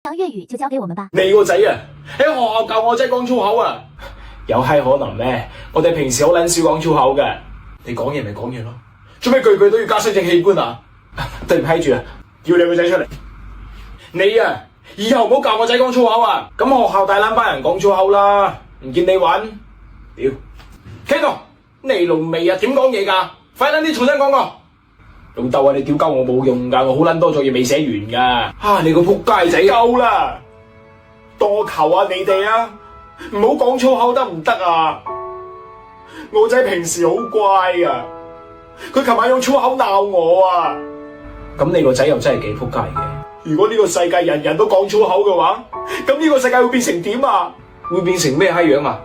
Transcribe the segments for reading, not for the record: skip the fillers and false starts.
講粵語就交給我們吧。你個仔啊，喺學校教我仔講粗口啊，有閪可能咩？我哋平時好撚少講粗口嘅。你講嘢咪講嘢咯，做咩句句都要加生殖器官啊？對唔閪住啊，叫你個仔出嚟。你啊，以後唔好教我仔講粗口啊！咁學校大撚班人講粗口啦，唔見你玩，屌！傾到你老味啊，點講嘢㗎？快撚啲重新講過。老豆啊，你屌鳩我冇用㗎，我好撚多作業未寫完㗎。你個仆街仔夠啦！多求下你哋啊，唔好講粗口得唔得啊？我仔平時好乖啊，佢琴晚用粗口鬧我啊。咁你個仔又真係幾仆街嘅。如果呢個世界人人都講粗口嘅話，咁呢個世界會變成點啊？會變成咩閪樣啊？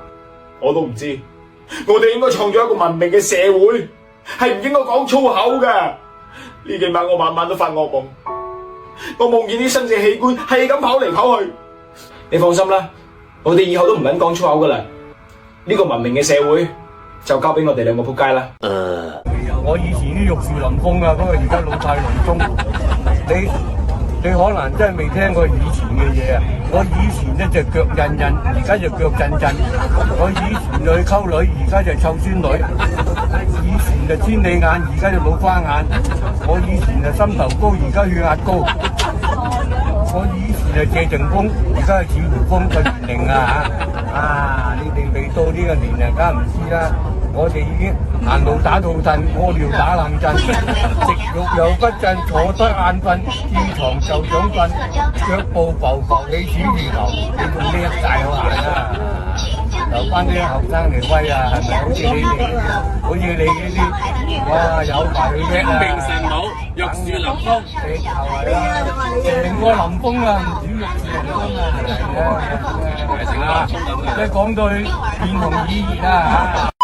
我都唔知。我哋應該創造一個文明嘅社會，係唔應該講粗口嘅。呢幾晚我晚晚都發惡夢，我夢見啲生殖器官係咁跑嚟跑去。你放心啦，我哋以後都唔撚講粗口噶啦。呢個文明嘅社會就交俾我哋兩個仆街啦。我以前啲玉樹臨風啊，不過而家老態龍鍾。你可能真係未聽過以前嘅嘢啊！我以前咧就腳印印，而家就腳震震。我以前就去溝女，而家就臭孫女。以前就千里眼，而家就老花眼。我以前就心頭高，而家血壓高。我以前就謝霆鋒，而家係似胡風個年齡啊嚇！你哋未到呢個年齡，梗係唔知啦。我哋已經行路打肚震，屙尿打冷震，食肉又不振，坐得眼瞓，見床就想瞓，腳步浮浮起似魚頭，你仲叻曬我行啊！留翻啲後生嚟威啊，係咪？好似你呢啲，哇有埋佢叻啊！名成武，玉樹臨風，你就係啦，成個林峰啊，唔止玉樹臨風啊，係啊！一講到佢面紅耳熱啊嚇〜